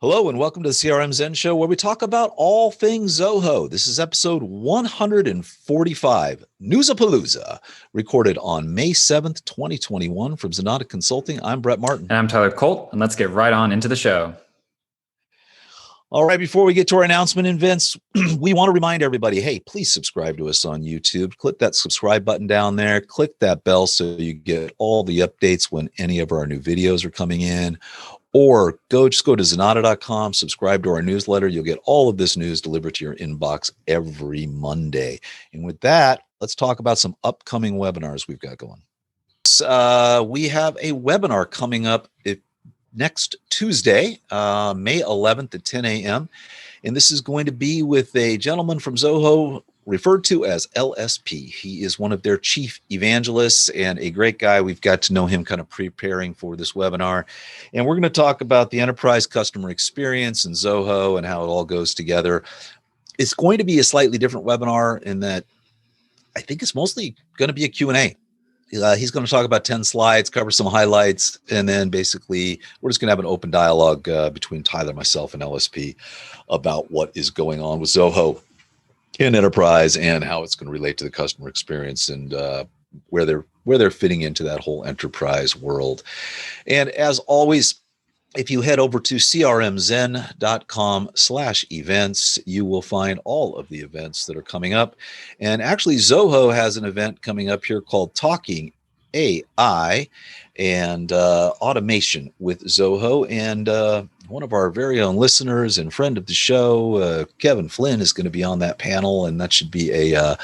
Hello and welcome to the CRM Zen Show, where we talk about all things Zoho. This is episode 145, Newsapalooza, recorded on May 7th, 2021 from Zenatta Consulting. I'm Brett Martin. And I'm Tyler Colt, and let's get right on into the show. All right, before we get to our announcement events, we want to remind everybody, hey, please subscribe to us on YouTube. Click that subscribe button down there. Click that bell so you get all the updates when any of our new videos are coming in. Or just go to zenatta.com, subscribe to our newsletter. You'll get all of this news delivered to your inbox every Monday. And with that, let's talk about some upcoming webinars we've got going. We have a webinar coming up next Tuesday, May 11th at 10 a.m. And this is going to be with a gentleman from Zoho referred to as LSP. He is one of their chief evangelists and a great guy. We've got to know him kind of preparing for this webinar. And we're going to talk about the enterprise customer experience and Zoho and how it all goes together. It's going to be a slightly different webinar in that I think it's mostly going to be a Q&A. He's going to talk about 10 slides, cover some highlights, and then basically we're just going to have an open dialogue between Tyler, myself, and LSP about what is going on with Zoho in enterprise and how it's going to relate to the customer experience and where they're fitting into that whole enterprise world. And as always, if you head over to crmzen.com/events, you will find all of the events that are coming up. And actually, Zoho has an event coming up here called Talking AI and Automation with Zoho. And one of our very own listeners and friend of the show, Kevin Flynn, is going to be on that panel. And that should be I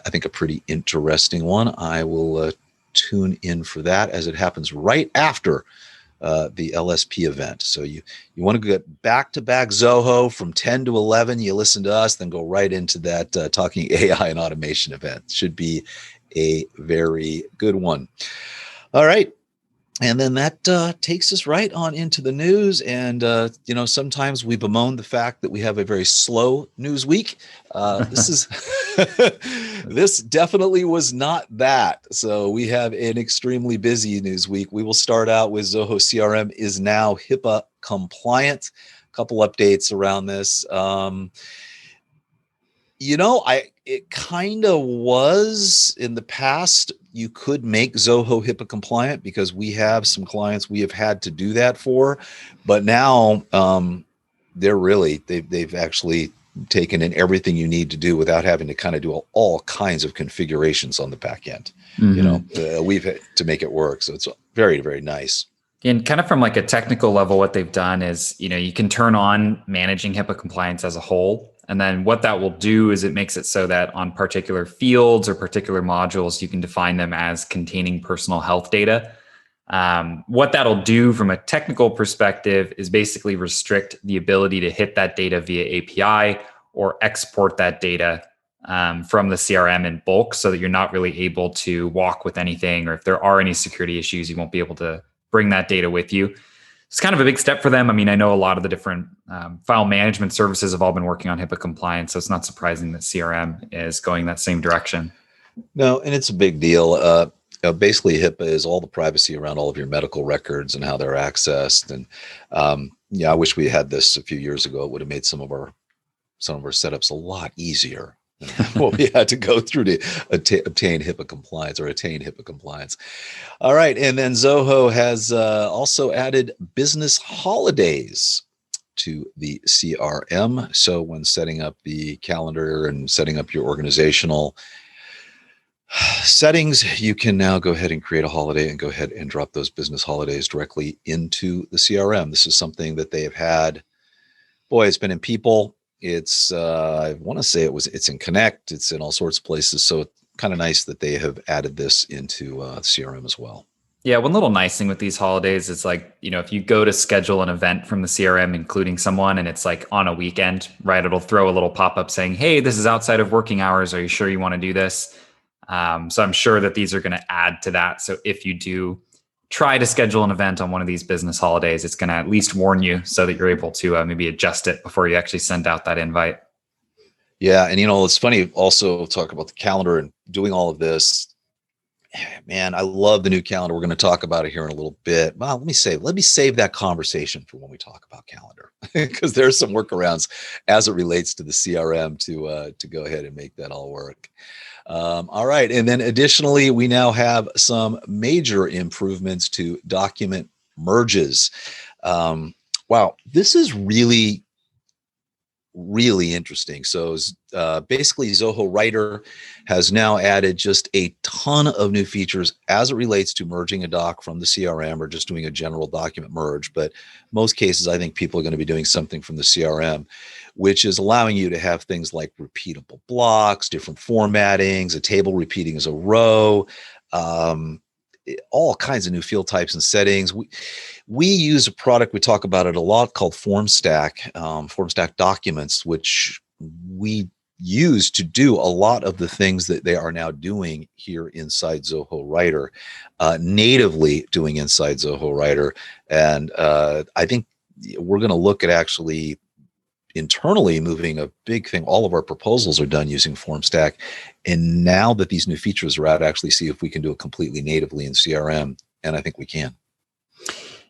think, a pretty interesting one. I will tune in for that as it happens right after the LSP event. So you want to get back-to-back Zoho from 10 to 11. You listen to us, then go right into that Talking AI and Automation event. Should be a very good one. All right. And then that takes us right on into the news. And, sometimes we bemoan the fact that we have a very slow news week. This definitely was not that. So we have an extremely busy news week. We will start out with Zoho CRM is now HIPAA compliant. A couple updates around this. It kind of was in the past. You could make Zoho HIPAA compliant because we have some clients we have had to do that for, but now they've actually taken in everything you need to do without having to kind of do all kinds of configurations on the back end. Mm-hmm. We've had to make it work. So it's very, very nice. And kind of from like a technical level, what they've done is, you can turn on managing HIPAA compliance as a whole. And then what that will do is it makes it so that on particular fields or particular modules, you can define them as containing personal health data. What that'll do from a technical perspective is basically restrict the ability to hit that data via API or export that data from the CRM in bulk so that you're not really able to walk with anything, or if there are any security issues, you won't be able to bring that data with you. It's kind of a big step for them. I mean, I know a lot of the different file management services have all been working on HIPAA compliance, so it's not surprising that CRM is going that same direction. No, and it's a big deal. Basically, HIPAA is all the privacy around all of your medical records and how they're accessed. And I wish we had this a few years ago. It would have made some of our setups a lot easier than what we had to go through to obtain HIPAA compliance or attain HIPAA compliance. All right, and then Zoho has also added business holidays to the CRM. So when setting up the calendar and setting up your organizational settings, you can now go ahead and create a holiday and go ahead and drop those business holidays directly into the CRM. This is something that they have had. Boy, it's been in People. It's I want to say it's in Connect. It's in all sorts of places. So it's kind of nice that they have added this into CRM as well. Yeah, one little nice thing with these holidays is like, if you go to schedule an event from the CRM, including someone, and it's like on a weekend, right? It'll throw a little pop-up saying, hey, this is outside of working hours. Are you sure you want to do this? So I'm sure that these are going to add to that. So if you do try to schedule an event on one of these business holidays, it's going to at least warn you so that you're able to maybe adjust it before you actually send out that invite. Yeah. And, it's funny also talk about the calendar and doing all of this. man, I love the new calendar. We're going to talk about it here in a little bit. Well, let me save that conversation for when we talk about calendar, because there's some workarounds as it relates to the CRM to go ahead and make that all work. All right. And then additionally, we now have some major improvements to document merges. Wow, this is really interesting. So basically, Zoho Writer has now added just a ton of new features as it relates to merging a doc from the CRM or just doing a general document merge. But most cases, I think people are going to be doing something from the CRM, which is allowing you to have things like repeatable blocks, different formattings, a table repeating as a row, all kinds of new field types and settings. We use a product, we talk about it a lot, called FormStack Documents, which we use to do a lot of the things that they are now doing here inside Zoho Writer, natively doing inside Zoho Writer. And I think we're going to look at actually internally moving a big thing. All of our proposals are done using FormStack. And now that these new features are out, actually see if we can do it completely natively in CRM. And I think we can.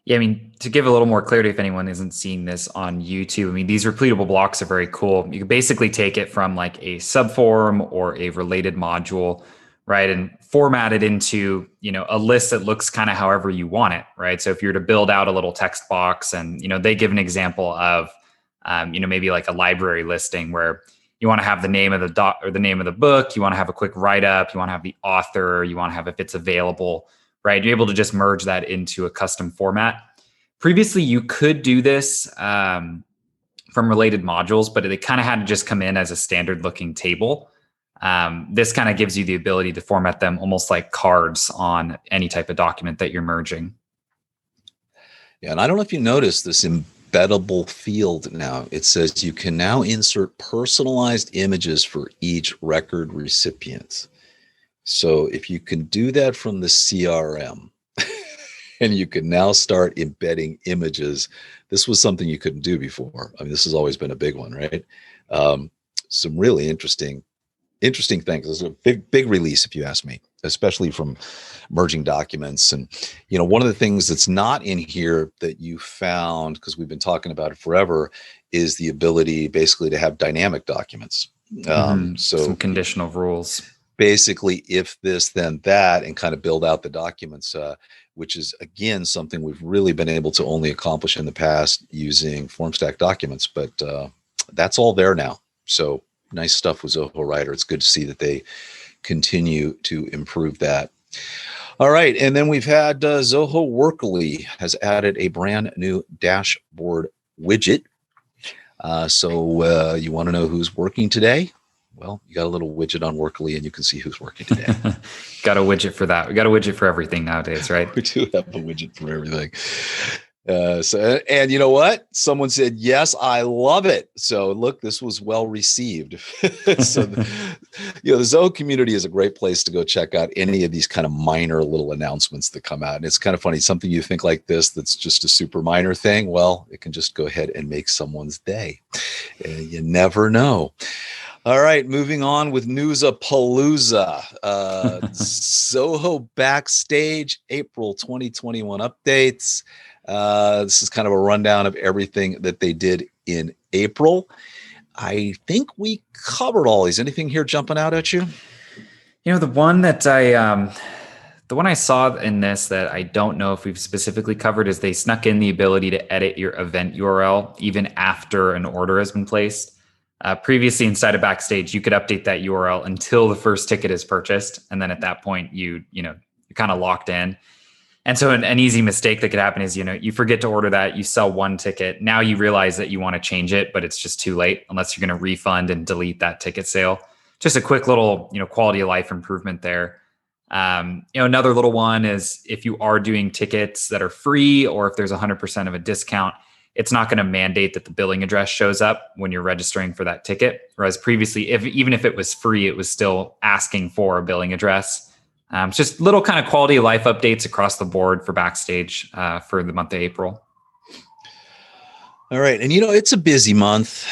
Yeah, I mean, to give a little more clarity, if anyone isn't seeing this on YouTube, I mean, these repeatable blocks are very cool. You can basically take it from like a subform or a related module, right, and format it into, a list that looks kind of however you want it, right? So if you're to build out a little text box, and, they give an example of, maybe like a library listing where you want to have the name of the doc or the name of the book, you want to have a quick write-up, you want to have the author, you want to have if it's available, right? You're able to just merge that into a custom format. Previously, you could do this from related modules, but they kind of had to just come in as a standard looking table. This kind of gives you the ability to format them almost like cards on any type of document that you're merging. Yeah, and I don't know if you noticed this embeddable field now. It says you can now insert personalized images for each record recipient. So if you can do that from the CRM and you can now start embedding images, this was something you couldn't do before. I mean, this has always been a big one, right? Some really interesting things. This is a big release, if you ask me, especially from merging documents. And, one of the things that's not in here that you found, because we've been talking about it forever, is the ability basically to have dynamic documents. So some conditional rules. Basically, if this, then that, and kind of build out the documents, which is, again, something we've really been able to only accomplish in the past using FormStack Documents. But that's all there now. So nice stuff with Zoho Writer. It's good to see that they continue to improve that. All right. And then we've had Zoho Workly has added a brand new dashboard widget. So you want to know who's working today? Well, you got a little widget on Workly and you can see who's working today. Got a widget for that. We got a widget for everything nowadays, right? We do have a widget for everything. And you know what? Someone said, yes, I love it. So look, this was well received. So the Zoho community is a great place to go check out any of these kind of minor little announcements that come out. And it's kind of funny, something you think like this, that's just a super minor thing. Well, it can just go ahead and make someone's day. You never know. All right, moving on with Newsapalooza. Zoho Backstage, April 2021 updates. This is kind of a rundown of everything that they did in April. I think we covered all these. Anything here jumping out at you? The one I saw in this that I don't know if we've specifically covered is they snuck in the ability to edit your event URL even after an order has been placed. Previously inside of Backstage, you could update that URL until the first ticket is purchased. And then at that point, you're kind of locked in. And so an easy mistake that could happen is, you forget to order that, you sell one ticket. Now you realize that you want to change it, but it's just too late unless you're going to refund and delete that ticket sale. Just a quick little, quality of life improvement there. Another little one is if you are doing tickets that are free or if there's 100% of a discount, it's not going to mandate that the billing address shows up when you're registering for that ticket. Whereas previously, even if it was free, it was still asking for a billing address. Just little kind of quality of life updates across the board for Backstage for the month of April. All right. And it's a busy month.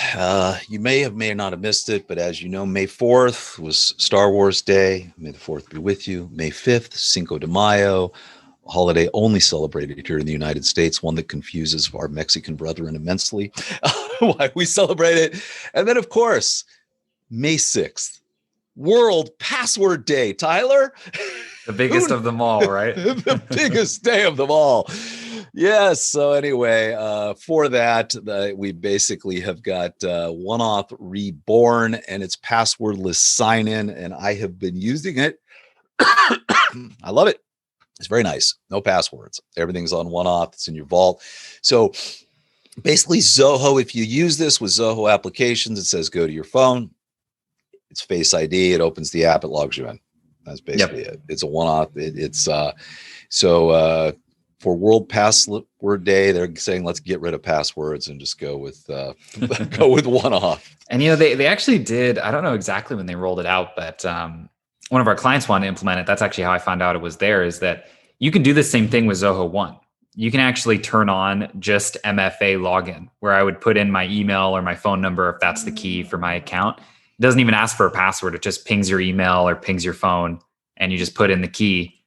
You may not have missed it, but as you know, May 4th was Star Wars Day. May the 4th be with you. May 5th, Cinco de Mayo, a holiday only celebrated here in the United States, one that confuses our Mexican brethren immensely why we celebrate it. And then, of course, May 6th, World Password Day. Tyler? The biggest of them all, right? The biggest day of them all. Yes. So anyway, for that, we basically have got OneAuth Reborn, and it's passwordless sign-in, and I have been using it. I love it. It's very nice. No passwords. Everything's on OneAuth. It's in your vault. So basically, Zoho, if you use this with Zoho applications, it says go to your phone. It's Face ID. It opens the app. It logs you in. That's basically it. It's a OneAuth. For World Password Day, they're saying let's get rid of passwords and just go with OneAuth. And they actually did. I don't know exactly when they rolled it out, but one of our clients wanted to implement it. That's actually how I found out it was there. Is that you can do the same thing with Zoho One. You can actually turn on just MFA login, where I would put in my email or my phone number if that's the key for my account. It doesn't even ask for a password. It just pings your email or pings your phone, and you just put in the key.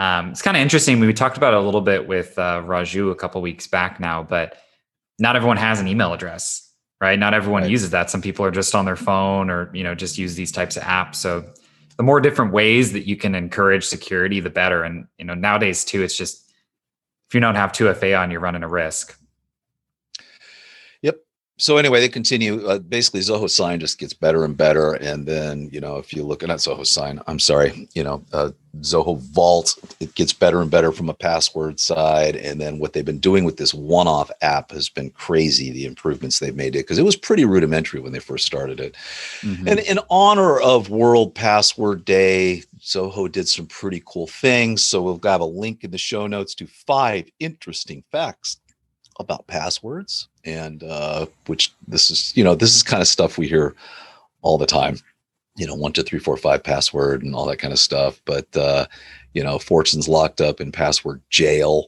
It's kind of interesting. We talked about it a little bit with Raju a couple weeks back now, but not everyone has an email address, right? Not everyone uses that. Some people are just on their phone or, just use these types of apps. So the more different ways that you can encourage security, the better. And, nowadays too, it's just, if you don't have 2FA on, you're running a risk. So anyway, they continue. Basically, Zoho Sign just gets better and better. And then, if you're looking at Zoho Sign, Zoho Vault, it gets better and better from a password side. And then what they've been doing with this OneAuth app has been crazy, the improvements they've made it, because it was pretty rudimentary when they first started it. Mm-hmm. And in honor of World Password Day, Zoho did some pretty cool things. So we'll have a link in the show notes to 5 interesting facts about passwords, and which this is kind of stuff we hear all the time, 1, 2, 3, 4, 5 password and all that kind of stuff. But Fortune's locked up in password jail.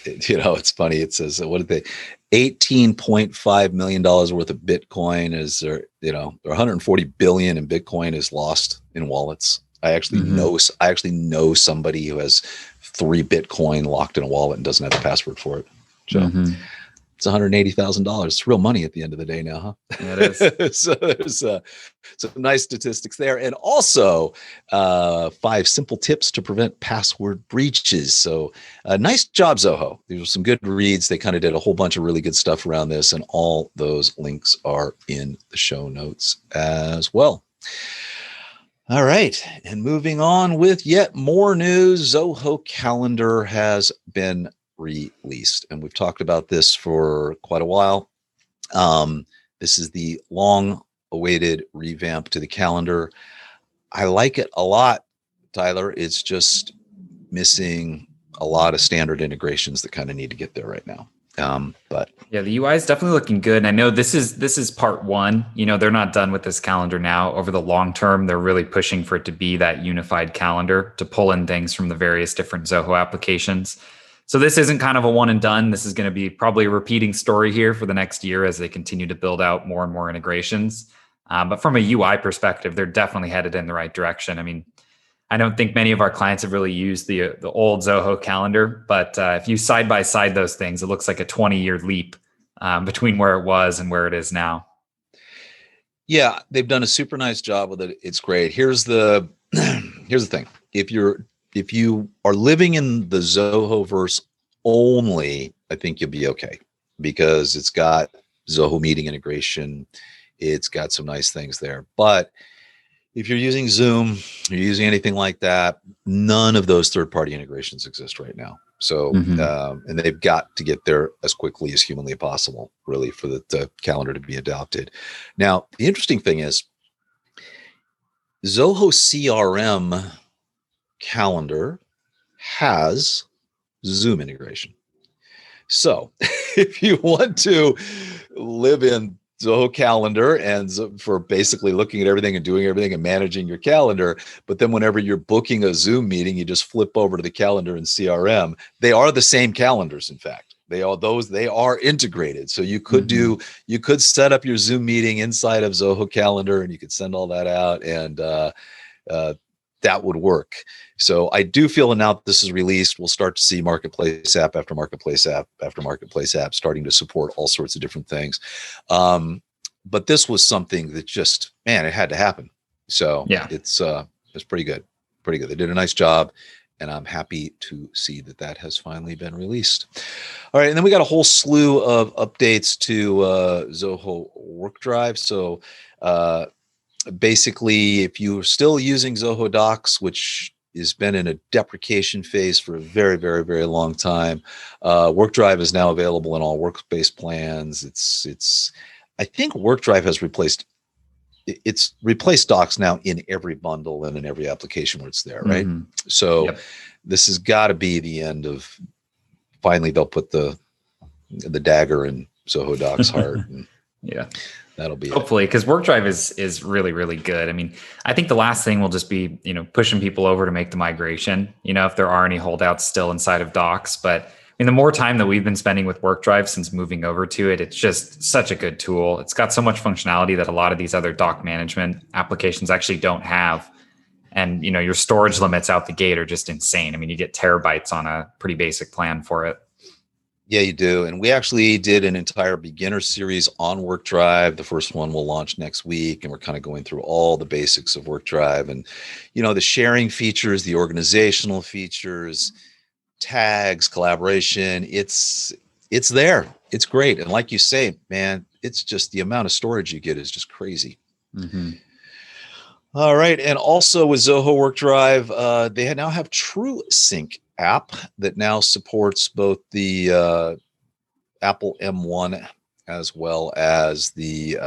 It's funny. It says, what did they? $18.5 million worth of Bitcoin is there. 140 billion in Bitcoin is lost in wallets. I actually know somebody who has 3 Bitcoin locked in a wallet and doesn't have a password for it. So it's $180,000. It's real money at the end of the day now, huh? Yeah, it is. So there's some nice statistics there. And also 5 simple tips to prevent password breaches. So nice job, Zoho. These were some good reads. They kind of did a whole bunch of really good stuff around this, and all those links are in the show notes as well. All right. And moving on with yet more news, Zoho Calendar has been released, and we've talked about this for quite a while. This is the long-awaited revamp to the calendar. I like it a lot, Tyler. It's just missing a lot of standard integrations that kind of need to get there right now. But yeah, the UI is definitely looking good. And I know this is part 1. They're not done with this calendar now. Over the long term, they're really pushing for it to be that unified calendar to pull in things from the various different Zoho applications. So this isn't kind of a one and done. This is going to be probably a repeating story here for the next year as they continue to build out more and more integrations. But from a UI perspective, they're definitely headed in the right direction. I mean, I don't think many of our clients have really used the old Zoho calendar, but if you side by side those things, it looks like a 20-year leap between where it was and where it is now. Yeah, they've done a super nice job with it. It's great. Here's the thing. If you are living in the Zohoverse only, I think you'll be okay, because it's got Zoho meeting integration. It's got some nice things there. But if you're using Zoom, you're using anything like that, none of those third-party integrations exist right now. So, and they've got to get there as quickly as humanly possible, really, for the calendar to be adopted. Now, the interesting thing is Zoho CRM Calendar has Zoom integration. So if you want to live in Zoho Calendar and for basically looking at everything and doing everything and managing your calendar, but then whenever you're booking a Zoom meeting, you just flip over to the calendar in CRM. They are the same calendars, in fact. They are integrated. So you could you could set up your Zoom meeting inside of Zoho Calendar, and you could send all that out, and that would work. So I do feel that now that this is released, we'll start to see marketplace app after marketplace app after marketplace app starting to support all sorts of different things. But this was something that just, man, it had to happen. So yeah, it's pretty good. Pretty good. They did a nice job, and I'm happy to see that that has finally been released. All right, and then we got a whole slew of updates to Zoho WorkDrive. So basically, if you're still using Zoho Docs, which has been in a deprecation phase for a very, very, very long time, WorkDrive is now available in all workspace plans. I think WorkDrive has replaced Docs now in every bundle and in every application where it's there, right? So this has got to be the end of, finally they'll put the dagger in Zoho Docs heart. And that'll be hopefully, because WorkDrive is really, really good. I mean, I think the last thing will just be, pushing people over to make the migration, if there are any holdouts still inside of Docs. But I mean, the more time that we've been spending with WorkDrive since moving over to it, it's just such a good tool. It's got so much functionality that a lot of these other doc management applications actually don't have. And, your storage limits out the gate are just insane. I mean, you get terabytes on a pretty basic plan for it. Yeah, you do. And we actually did an entire beginner series on WorkDrive. The first one will launch next week, and we're kind of going through all the basics of WorkDrive and, the sharing features, the organizational features, tags, collaboration. It's there. It's great. And like you say, man, it's just the amount of storage you get is just crazy. All right. And also with Zoho WorkDrive, they now have Truesync app that now supports both the Apple M1 as well as the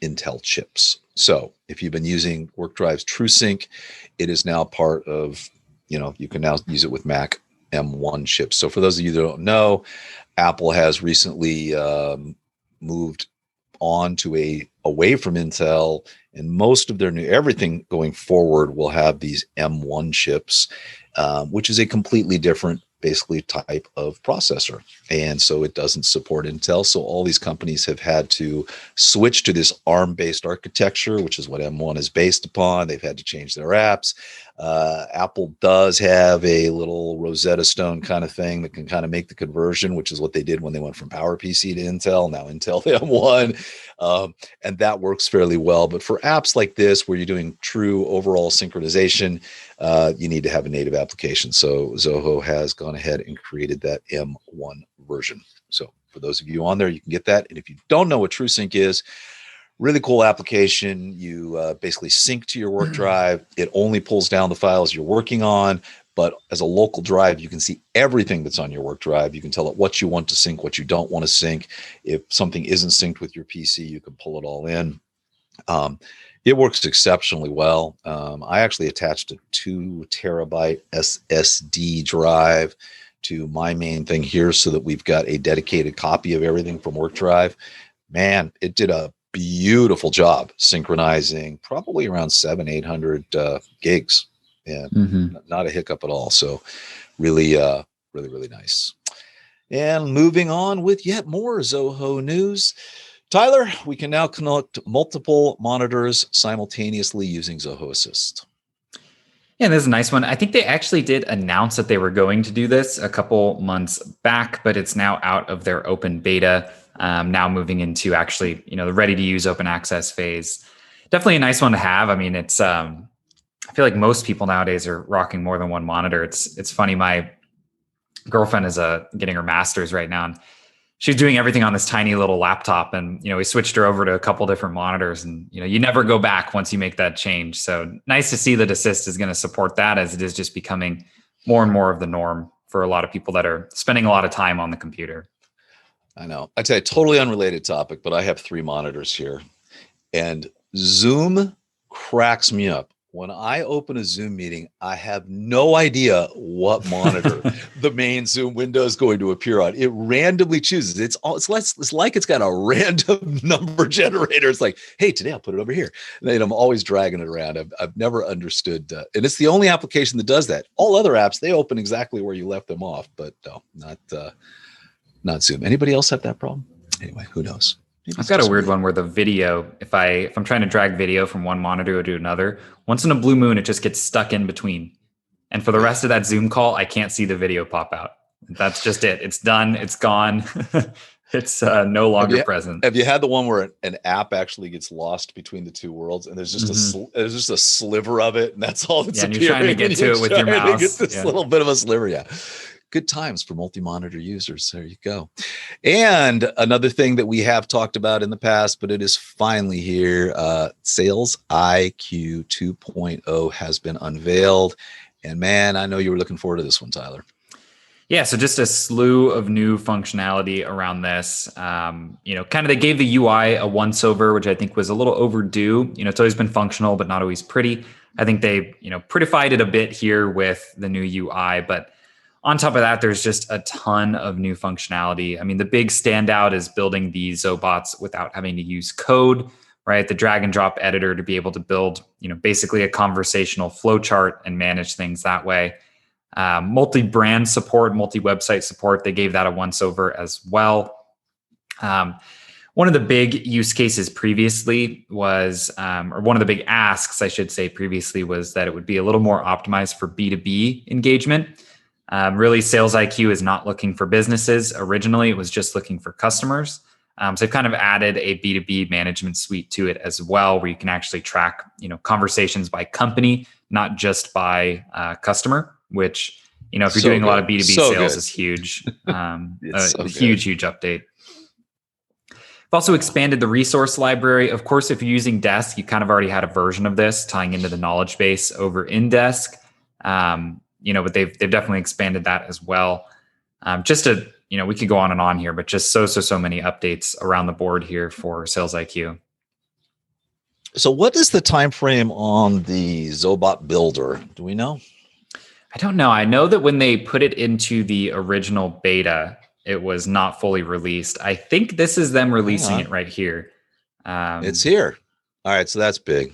Intel chips. So if you've been using WorkDrive's Truesync, it is now part of, you can now use it with Mac M1 chips. So for those of you that don't know, Apple has recently moved on to away from Intel, and most of their everything going forward will have these M1 chips, which is a completely different, basically, type of processor. And so it doesn't support Intel. So all these companies have had to switch to this ARM-based architecture, which is what M1 is based upon. They've had to change their apps. Apple does have a little Rosetta Stone kind of thing that can kind of make the conversion, which is what they did when they went from PowerPC to Intel, now Intel to M1. And that works fairly well. But for apps like this, where you're doing true overall synchronization, you need to have a native application. So Zoho has gone ahead and created that M1 version. So for those of you on there, you can get that. And if you don't know what Truesync is, really cool application. You basically sync to your WorkDrive. It only pulls down the files you're working on, but as a local drive, you can see everything that's on your WorkDrive. You can tell it what you want to sync, what you don't want to sync. If something isn't synced with your PC, you can pull it all in. It works exceptionally well. I actually attached a 2 terabyte SSD drive to my main thing here so that we've got a dedicated copy of everything from WorkDrive. Man, it did a beautiful job synchronizing probably around 700-800 gigs, and not a hiccup at all. So really, really nice. And moving on with yet more Zoho news. Tyler, we can now connect multiple monitors simultaneously using Zoho Assist. Yeah, this is a nice one. I think they actually did announce that they were going to do this a couple months back, but it's now out of their open beta, now moving into actually, the ready to use open access phase. Definitely a nice one to have. I mean, it's, I feel like most people nowadays are rocking more than one monitor. It's funny. My girlfriend is getting her master's right now, and she's doing everything on this tiny little laptop. And, we switched her over to a couple different monitors, and, you never go back once you make that change. So nice to see that Assist is going to support that, as it is just becoming more and more of the norm for a lot of people that are spending a lot of time on the computer. I know. I tell you, totally unrelated topic, but I have 3 monitors here, and Zoom cracks me up When I open a Zoom meeting, I have no idea what monitor the main Zoom window is going to appear on. It randomly chooses. It's like it's got a random number generator. It's like, hey, today I'll put it over here. And I'm always dragging it around. I've never understood, and it's the only application that does that. All other apps, they open exactly where you left them off, but no, not Zoom. Anybody else have that problem? Anyway, who knows? I've got a weird one where the video, if I'm trying to drag video from one monitor to another, once in a blue moon, it just gets stuck in between. And for the rest of that Zoom call, I can't see the video pop out. That's just it. It's done. It's gone. It's no longer present. Have you had the one where an app actually gets lost between the two worlds, and there's just a sliver of it, and that's all that's appearing? And you're trying to get to it with your mouse. Get this little bit of a sliver, yeah. Good times for multi-monitor users. There you go. And another thing that we have talked about in the past, but it is finally here, SalesIQ 2.0 has been unveiled. And man, I know you were looking forward to this one, Tyler. Yeah, so just a slew of new functionality around this. Kind of they gave the UI a once-over, which I think was a little overdue. It's always been functional, but not always pretty. I think they, prettified it a bit here with the new UI, but on top of that, there's just a ton of new functionality. I mean, the big standout is building these Zobots without having to use code, right? The drag and drop editor to be able to build, basically a conversational flowchart and manage things that way. Multi-brand support, multi-website support, they gave that a once-over as well. One of the big use cases previously was, or one of the big asks, I should say previously, was that it would be a little more optimized for B2B engagement. Really, SalesIQ is not looking for businesses. Originally, it was just looking for customers. So they've kind of added a B2B management suite to it as well, where you can actually track, conversations by company, not just by customer, which, if you're doing a lot of B2B sales is huge. Huge update. We've also expanded the resource library. Of course, if you're using Desk, you kind of already had a version of this tying into the knowledge base over in Desk. But they've definitely expanded that as well. We could go on and on here, but just so many updates around the board here for SalesIQ. So what is the time frame on the Zobot builder? Do we know? I don't know. I know that when they put it into the original beta, it was not fully released. I think this is them releasing it right here. It's here. All right, so that's big.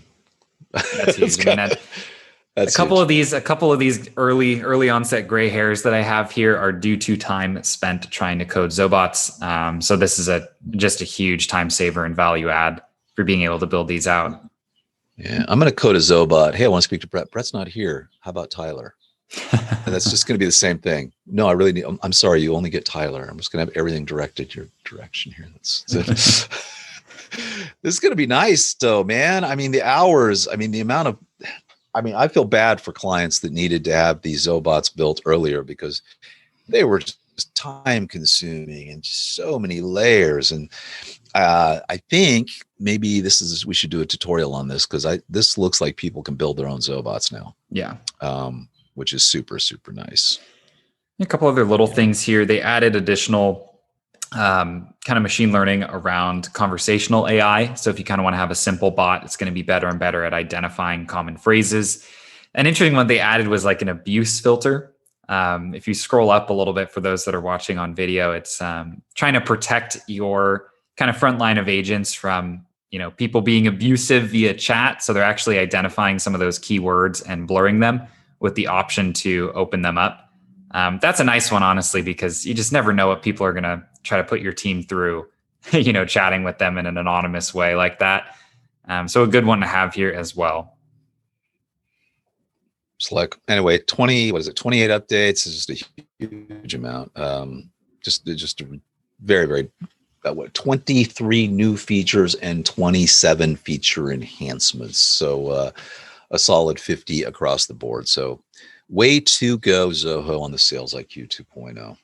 That's huge. A couple of these early onset gray hairs that I have here are due to time spent trying to code Zobots. So this is just a huge time saver and value add for being able to build these out. Yeah, I'm going to code a Zobot. Hey, I want to speak to Brett. Brett's not here. How about Tyler? And that's just going to be the same thing. No, I really need. I'm sorry, you only get Tyler. I'm just going to have everything directed your direction here. This is going to be nice, though, man. I mean, the hours. I mean, the amount of. I feel bad for clients that needed to have these Zobots built earlier because they were just time consuming and just so many layers. And I think maybe we should do a tutorial on this because this looks like people can build their own Zobots now. Yeah. Which is super, super nice. A couple other little things here. They added additional kind of machine learning around conversational AI. So if you kind of want to have a simple bot, it's going to be better and better at identifying common phrases. An interesting one they added was like an abuse filter. If you scroll up a little bit for those that are watching on video, it's trying to protect your kind of front line of agents from, people being abusive via chat. So they're actually identifying some of those keywords and blurring them with the option to open them up. That's a nice one, honestly, because you just never know what people are going to try to put your team through, chatting with them in an anonymous way like that. So a good one to have here as well. It's like, anyway, 28 updates is just a huge amount. Just a very, very, 23 new features and 27 feature enhancements. So a solid 50 across the board. So way to go, Zoho, on the SalesIQ 2.0.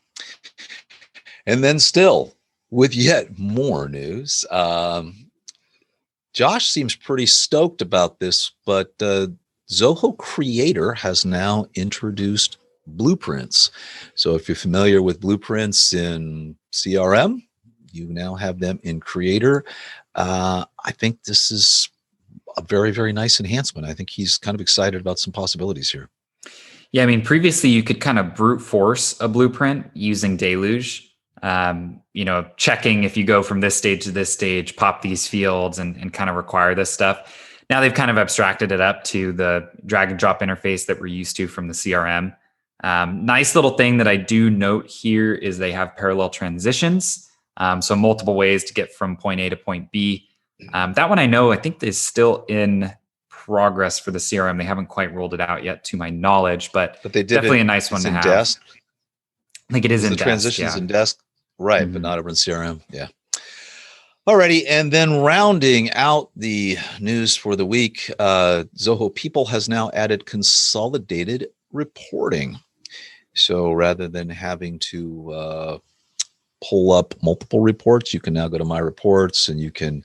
And then still with yet more news, Josh seems pretty stoked about this, but Zoho Creator has now introduced blueprints. So if you're familiar with blueprints in CRM, you now have them in Creator. I think this is a very, very nice enhancement. I think he's kind of excited about some possibilities here. Yeah, I mean, previously you could kind of brute force a blueprint using Deluge. Checking if you go from this stage to this stage, pop these fields and kind of require this stuff. Now they've kind of abstracted it up to the drag and drop interface that we're used to from the CRM. Nice little thing that I do note here is they have parallel transitions. So multiple ways to get from point A to point B. That one I think is still in progress for the CRM. They haven't quite rolled it out yet to my knowledge, but they did definitely a nice one to have. Desk. I think it is in the Desk, transitions in Desk. Right, Mm-hmm. but not over in CRM. Yeah. Alrighty, and then rounding out the news for the week, Zoho People has now added consolidated reporting. So rather than having to pull up multiple reports, you can now go to My Reports and you can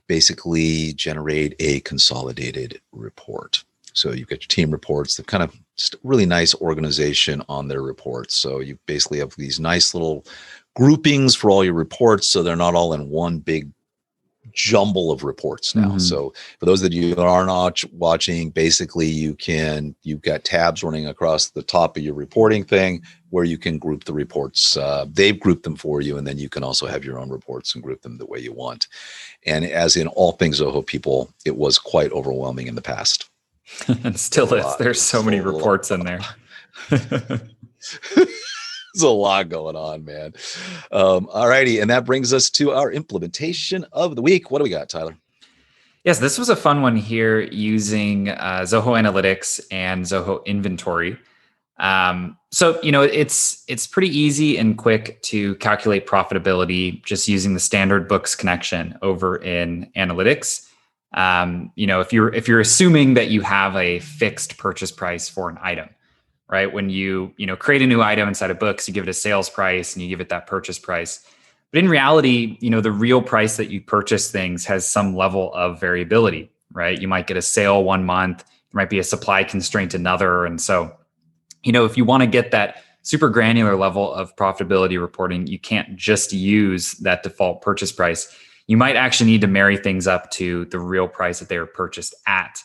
basically generate a consolidated report. So you've got your team reports, the kind of just really nice organization on their reports. So you basically have these nice little groupings for all your reports, so they're not all in one big jumble of reports now. Mm-hmm. So for those that you are not watching, basically you've got tabs running across the top of your reporting thing where you can group the reports. They've grouped them for you, and then you can also have your own reports and group them the way you want. And as in all things Zoho People, it was quite overwhelming in the past. And still is. There's so many reports in there. There's a lot going on, man. All righty. And that brings us to our implementation of the week. What do we got, Tyler? Yes, this was a fun one here using Zoho Analytics and Zoho Inventory. It's pretty easy and quick to calculate profitability just using the standard books connection over in Analytics. If you're assuming that you have a fixed purchase price for an item, right? When you create a new item inside of books, you give it a sales price and you give it that purchase price. But in reality, the real price that you purchase things has some level of variability, right? You might get a sale one month, there might be a supply constraint another. And so, if you want to get that super granular level of profitability reporting, you can't just use that default purchase price. You might actually need to marry things up to the real price that they were purchased at.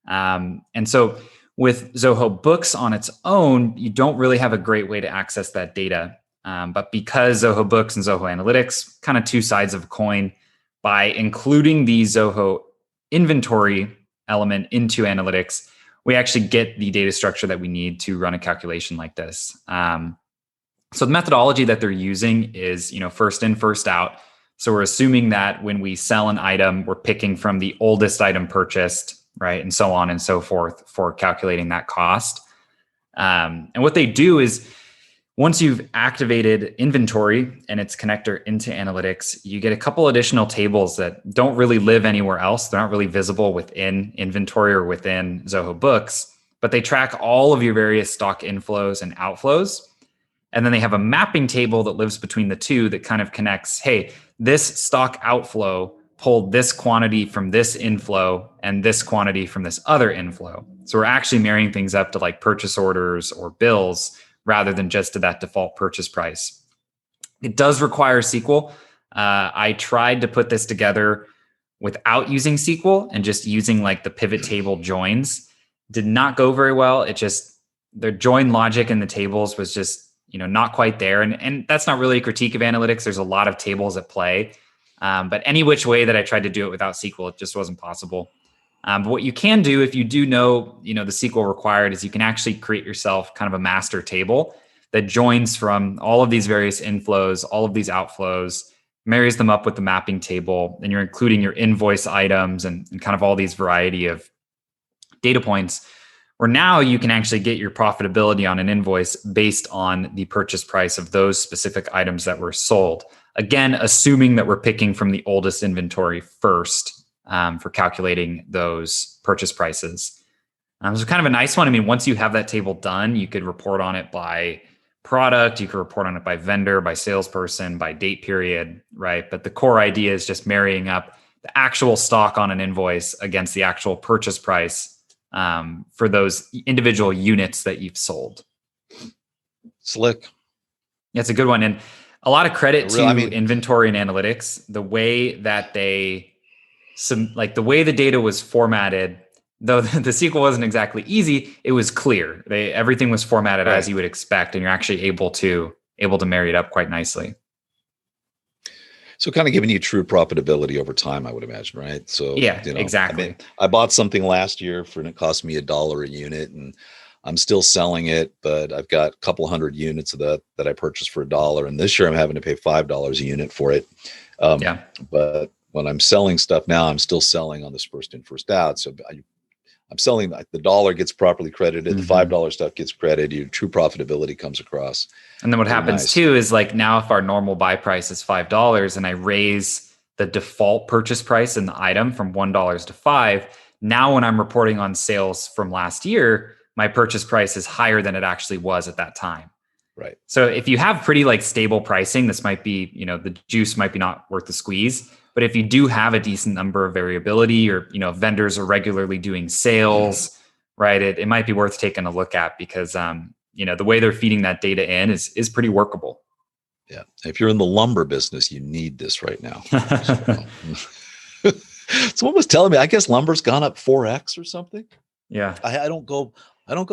And so with Zoho Books on its own, you don't really have a great way to access that data. But because Zoho Books and Zoho Analytics, kind of two sides of a coin, by including the Zoho inventory element into Analytics, we actually get the data structure that we need to run a calculation like this. So the methodology that they're using is, first in, first out. So we're assuming that when we sell an item, we're picking from the oldest item purchased, right? And so on and so forth for calculating that cost. And what they do is once you've activated inventory and its connector into Analytics, you get a couple additional tables that don't really live anywhere else. They're not really visible within inventory or within Zoho Books, but they track all of your various stock inflows and outflows. And then they have a mapping table that lives between the two that kind of connects, hey, this stock outflow pulled this quantity from this inflow and this quantity from this other inflow. So we're actually marrying things up to like purchase orders or bills rather than just to that default purchase price. It does require SQL. I tried to put this together without using SQL and just using like the pivot table joins. Did not go very well. The join logic in the tables was just not quite there. And that's not really a critique of analytics. There's a lot of tables at play. But any which way that I tried to do it without SQL, it just wasn't possible. But what you can do if you do know, the SQL required is you can actually create yourself kind of a master table that joins from all of these various inflows, all of these outflows, marries them up with the mapping table, and you're including your invoice items and kind of all these variety of data points, where now you can actually get your profitability on an invoice based on the purchase price of those specific items that were sold. Again, assuming that we're picking from the oldest inventory first for calculating those purchase prices. So kind of a nice one. I mean, once you have that table done, you could report on it by product, you could report on it by vendor, by salesperson, by date period, right? But the core idea is just marrying up the actual stock on an invoice against the actual purchase price for those individual units that you've sold. Slick. Yeah, it's a good one. And a lot of credit to inventory and analytics. The way that they some, like the way the data was formatted, though the SQL wasn't exactly easy, it was clear. Everything was formatted as you would expect, and you're actually able to marry it up quite nicely. So kind of giving you true profitability over time, I would imagine, right? So yeah, exactly. I mean, I bought something last year and it cost me $1 a unit, and I'm still selling it, but I've got a couple hundred units of that I purchased for $1, and this year I'm having to pay $5 a unit for it. But when I'm selling stuff now, I'm still selling on this first in, first out. So I'm selling, the $1 gets properly credited, the $5 stuff gets credited, your true profitability comes across. And then what happens too is, like, now if our normal buy price is $5 and I raise the default purchase price in the item from $1 to $5, now when I'm reporting on sales from last year, my purchase price is higher than it actually was at that time. Right. So if you have pretty like stable pricing, this might be, the juice might be not worth the squeeze. But if you do have a decent number of variability, or, vendors are regularly doing sales, right, it might be worth taking a look at, because, the way they're feeding that data in is pretty workable. Yeah. If you're in the lumber business, you need this right now. Someone was telling me, I guess lumber's gone up 4x or something. Yeah. I don't go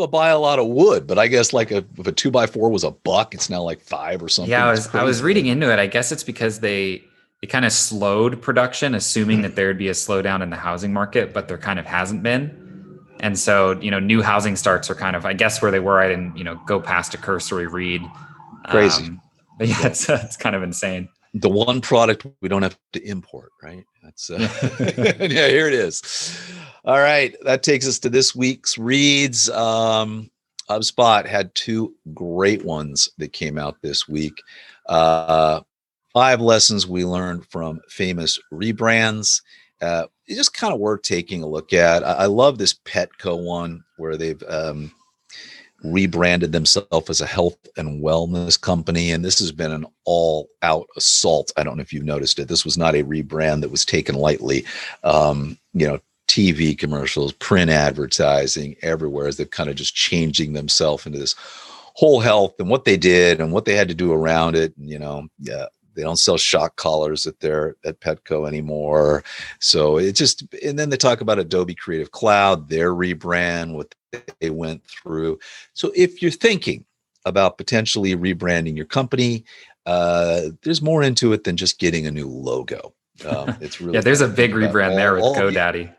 buy a lot of wood, but I guess like if a 2x4 was $1, it's now like $5 or something. Yeah, I was reading into it. I guess it's because they kind of slowed production, assuming that there would be a slowdown in the housing market, but there kind of hasn't been. And so, new housing starts are kind of, I guess, where they were. I didn't, go past a cursory read. Crazy. But yeah, it's kind of insane. The one product we don't have to import, right? That's yeah, here it is. All right, that takes us to this week's reads. HubSpot had 2 great ones that came out this week. 5 lessons we learned from famous rebrands. It's just kind of worth taking a look at. I love this Petco one where they've rebranded themselves as a health and wellness company, and this has been an all-out assault. I don't know if you've noticed it. This was not a rebrand that was taken lightly. TV commercials, print advertising, everywhere, as they're kind of just changing themselves into this whole health, and what they did and what they had to do around it. They don't sell shock collars at Petco anymore. So it just, and then they talk about Adobe Creative Cloud, their rebrand, what they went through. So if you're thinking about potentially rebranding your company, there's more into it than just getting a new logo. It's really there's a big rebrand there with GoDaddy.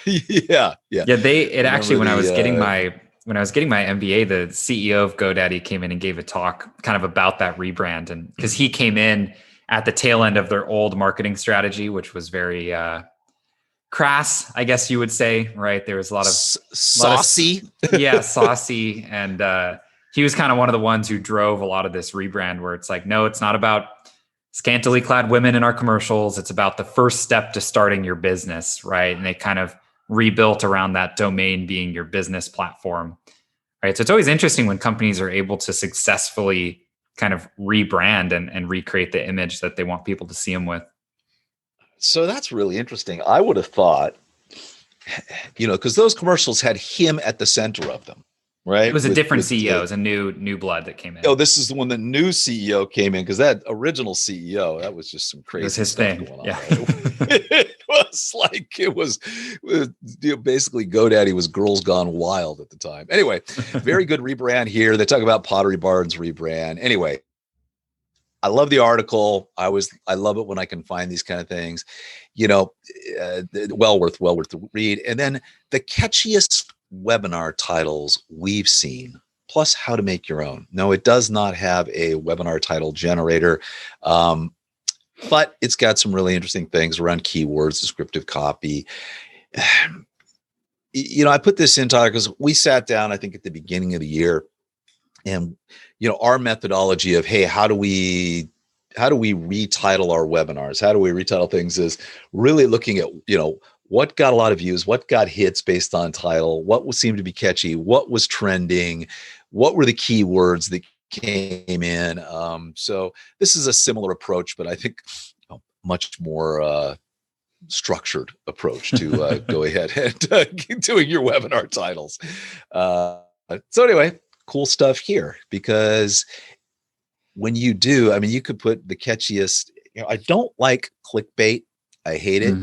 Yeah. It actually, when I was getting my MBA, the CEO of GoDaddy came in and gave a talk kind of about that rebrand, and because he came in at the tail end of their old marketing strategy, which was very crass, I guess you would say, right? There was a lot of saucy. Saucy. And he was kind of one of the ones who drove a lot of this rebrand, where it's like, no, it's not about scantily clad women in our commercials. It's about the first step to starting your business, right? And they kind of rebuilt around that domain being your business platform, right? So it's always interesting when companies are able to successfully kind of rebrand and recreate the image that they want people to see them with. So that's really interesting. I would have thought, because those commercials had him at the center of them, right? It was a different CEO. It was a new blood that came in. Oh, this is the one, the new CEO came in, because that original CEO, that was just some crazy stuff going on. Yeah. It was basically GoDaddy was Girls Gone Wild at the time. Anyway, very good rebrand here. They talk about Pottery Barn's rebrand. Anyway, I love the article. I love it when I can find these kind of things, well worth the read. And then the catchiest webinar titles we've seen, plus how to make your own. No, it does not have a webinar title generator, but it's got some really interesting things around keywords, descriptive copy. I put this in, Tyler, because we sat down, I think, at the beginning of the year, and our methodology of, hey, how do we retitle our webinars? How do we retitle things? Is really looking at, what got a lot of views, what got hits based on title, what seemed to be catchy, what was trending, what were the keywords that came in. So this is a similar approach, but I think much more structured approach to go ahead and doing your webinar titles. So anyway, cool stuff here, because when you do, you could put the catchiest, I don't like clickbait. I hate it.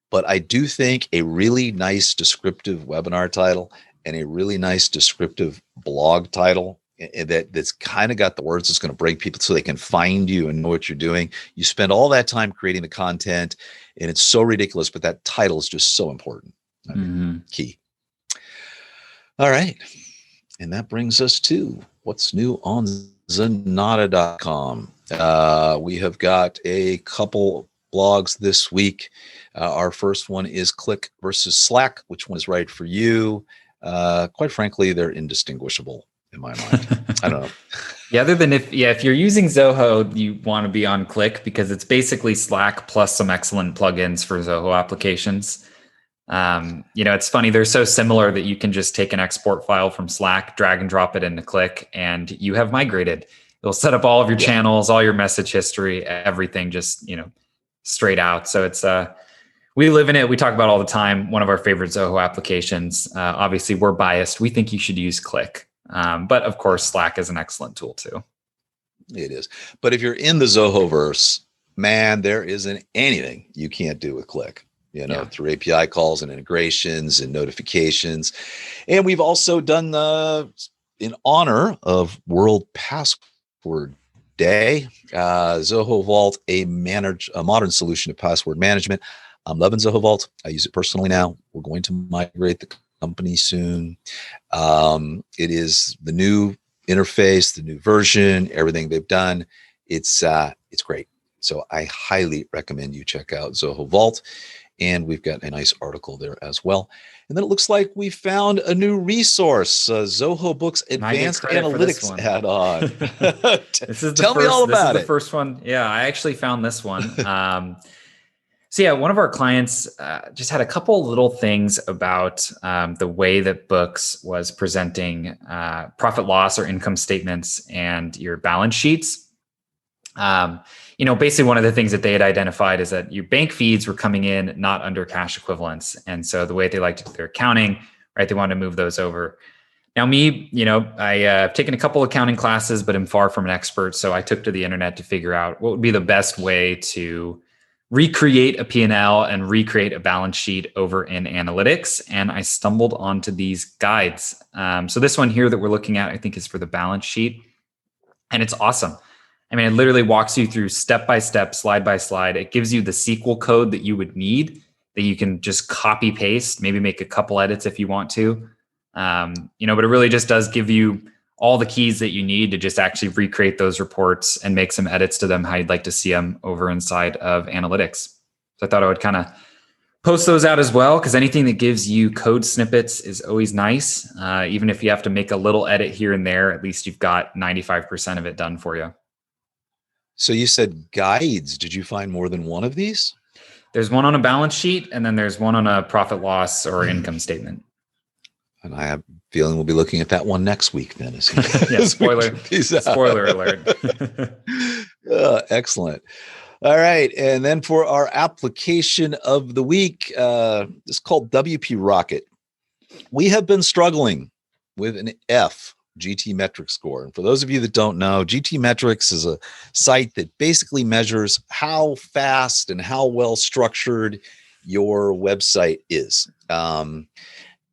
But I do think a really nice descriptive webinar title and a really nice descriptive blog title that's kind of got the words that's going to break people so they can find you and know what you're doing. You spend all that time creating the content and it's so ridiculous, but that title is just so important. I mean, key. All right. And that brings us to what's new on Zenatta.com. We have got a couple blogs this week. Our first one is Cliq versus Slack. Which one is right for you? Quite frankly, they're indistinguishable in my mind. I don't know. Yeah, other than if you're using Zoho, you want to be on Cliq because it's basically Slack plus some excellent plugins for Zoho applications. It's funny, they're so similar that you can just take an export file from Slack, drag and drop it into Cliq, and you have migrated. It'll set up all of your channels, all your message history, everything just, straight out. So it's we live in it. We talk about it all the time. One of our favorite Zoho applications. Obviously, we're biased. We think you should use Cliq. But of course, Slack is an excellent tool too. It is. But if you're in the Zohoverse, man, there isn't anything you can't do with Cliq, through API calls and integrations and notifications. And we've also done in honor of World Password Day, Zoho Vault, a modern solution to password management. I'm loving Zoho Vault. I use it personally now. We're going to migrate the company soon. It is the new interface, the new version, everything they've done. It's great. So I highly recommend you check out Zoho Vault. And we've got a nice article there as well. And then it looks like we found a new resource, Zoho Books Advanced Analytics add-on. Tell me all about it. This is the first one. Yeah, I actually found this one. One of our clients just had a couple little things about the way that Books was presenting profit loss or income statements and your balance sheets. Basically one of the things that they had identified is that your bank feeds were coming in not under cash equivalents. And so the way they like to do their accounting, right, they wanted to move those over. Now I've taken a couple accounting classes, but I'm far from an expert. So I took to the internet to figure out what would be the best way to recreate a P&L and recreate a balance sheet over in analytics. And I stumbled onto these guides. So this one here that we're looking at, I think is for the balance sheet. And it's awesome. I mean, it literally walks you through step by step, slide by slide. It gives you the SQL code that you would need that you can just copy paste, maybe make a couple edits if you want to. But it really just does give you all the keys that you need to just actually recreate those reports and make some edits to them how you'd like to see them over inside of analytics. So I thought I would kind of post those out as well, because anything that gives you code snippets is always nice. Even if you have to make a little edit here and there, at least you've got 95% of it done for you. So you said guides. Did you find more than one of these? There's one on a balance sheet, and then there's one on a profit loss or income statement. And I have a feeling we'll be looking at that one next week then. Spoiler alert. Excellent. All right. And then for our application of the week, it's called WP Rocket. We have been struggling with an F GT metric score. And for those of you that don't know, GT metrics is a site that basically measures how fast and how well structured your website is. And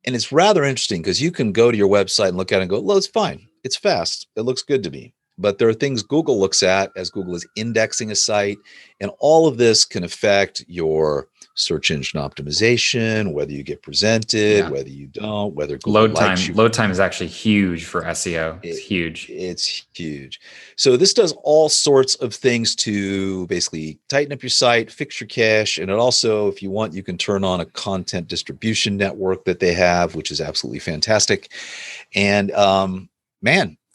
it's rather interesting because you can go to your website and look at it and go, well, it's fine. It's fast. It looks good to me. But there are things Google looks at as Google is indexing a site. And all of this can affect your search engine optimization, whether you get presented, whether you don't, whether Google likes you. Load time is actually huge for SEO. It's huge. It's huge. So this does all sorts of things to basically tighten up your site, fix your cache. And it also, if you want, you can turn on a content distribution network that they have, which is absolutely fantastic. And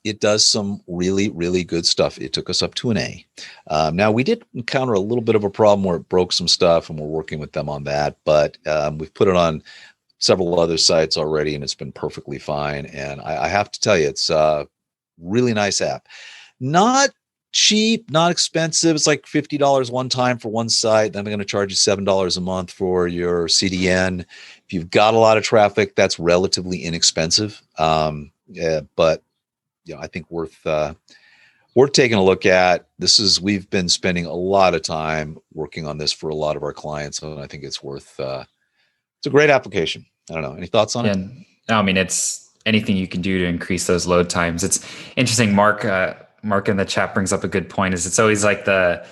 it does some really, really good stuff. It took us up to an A. Now, we did encounter a little bit of a problem where it broke some stuff, and we're working with them on that. But we've put it on several other sites already, and it's been perfectly fine. And I have to tell you, it's a really nice app. Not cheap, not expensive. It's like $50 one time for one site. Then they're going to charge you $7 a month for your CDN. If you've got a lot of traffic, that's relatively inexpensive. But I think worth we're taking a look at. We've been spending a lot of time working on this for a lot of our clients, and I think it's worth. It's a great application. I don't know. Any thoughts on it? No, I mean, it's anything you can do to increase those load times. It's interesting. Mark in the chat brings up a good point. Is it's always like the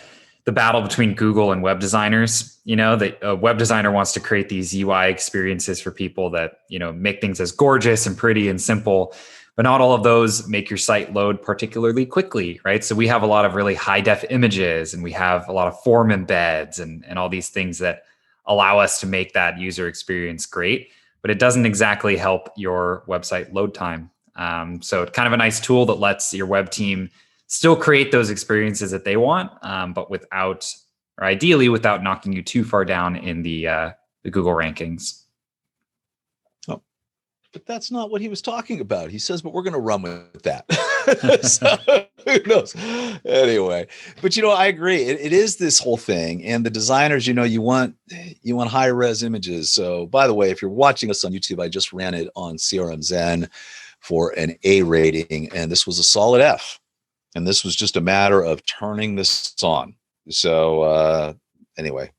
battle between Google and web designers. A web designer wants to create these UI experiences for people that, make things as gorgeous and pretty and simple, but not all of those make your site load particularly quickly, right? So we have a lot of really high def images, and we have a lot of form embeds and all these things that allow us to make that user experience great, but it doesn't exactly help your website load time. So it's kind of a nice tool that lets your web team still create those experiences that they want, but ideally without knocking you too far down in the Google rankings. Oh, but that's not what he was talking about. He says, but we're going to run with that. So, who knows? Anyway, but I agree. It is this whole thing, and the designers, you want high res images. So, by the way, if you're watching us on YouTube, I just ran it on CRM Zen for an A rating, and this was a solid F. And this was just a matter of turning this on. So anyway,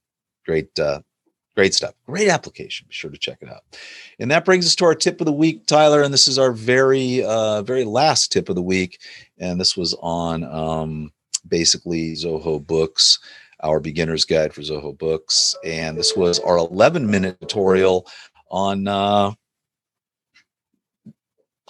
great stuff. Great application. Be sure to check it out. And that brings us to our tip of the week, Tyler. And this is our very last tip of the week. And this was on basically Zoho Books, our beginner's guide for Zoho Books. And this was our 11-minute tutorial on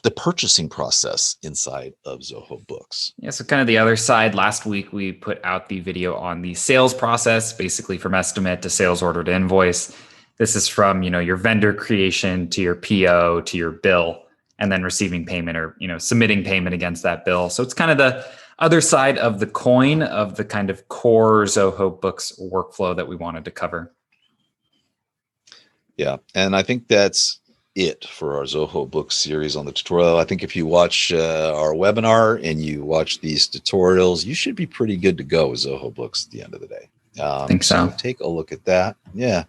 the purchasing process inside of Zoho Books. Yeah, so kind of the other side, last week we put out the video on the sales process, basically from estimate to sales order to invoice. This is from, your vendor creation to your PO to your bill, and then receiving payment or, submitting payment against that bill. So it's kind of the other side of the coin of the kind of core Zoho Books workflow that we wanted to cover. Yeah, and I think that's it for our Zoho Books series on the tutorial. I think if you watch our webinar and you watch these tutorials, you should be pretty good to go with Zoho Books at the end of the day. I think so. Take a look at that. Yeah.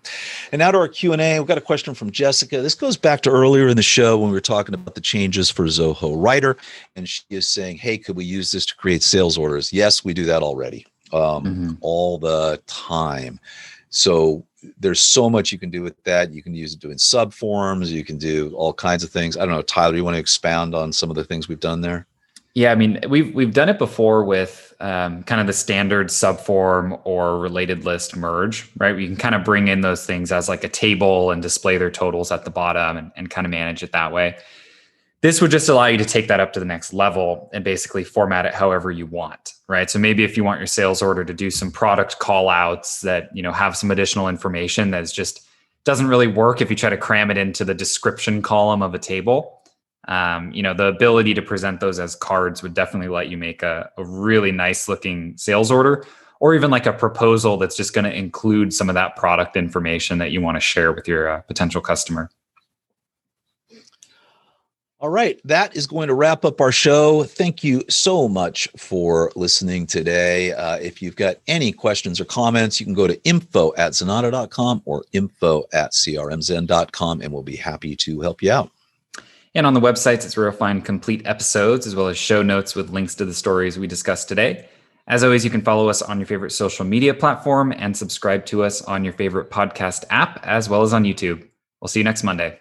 And now to our Q&A. We've got a question from Jessica. This goes back to earlier in the show when we were talking about the changes for Zoho Writer. And she is saying, hey, could we use this to create sales orders? Yes, we do that already all the time. So there's so much you can do with that. You can use it doing sub forms. You can do all kinds of things. I don't know, Tyler, you want to expound on some of the things we've done there? Yeah, I mean, we've done it before with kind of the standard subform or related list merge, right? We can kind of bring in those things as like a table and display their totals at the bottom and kind of manage it that way. This would just allow you to take that up to the next level and basically format it however you want, right? So maybe if you want your sales order to do some product call outs that, have some additional information that's just doesn't really work if you try to cram it into the description column of a table. The ability to present those as cards would definitely let you make a really nice looking sales order, or even like a proposal that's just going to include some of that product information that you want to share with your potential customer. All right, that is going to wrap up our show. Thank you so much for listening today. If you've got any questions or comments, you can go to info@zenatta.com or info@crmzen.com, and we'll be happy to help you out. And on the websites, it's where you'll find complete episodes as well as show notes with links to the stories we discussed today. As always, you can follow us on your favorite social media platform and subscribe to us on your favorite podcast app, as well as on YouTube. We'll see you next Monday.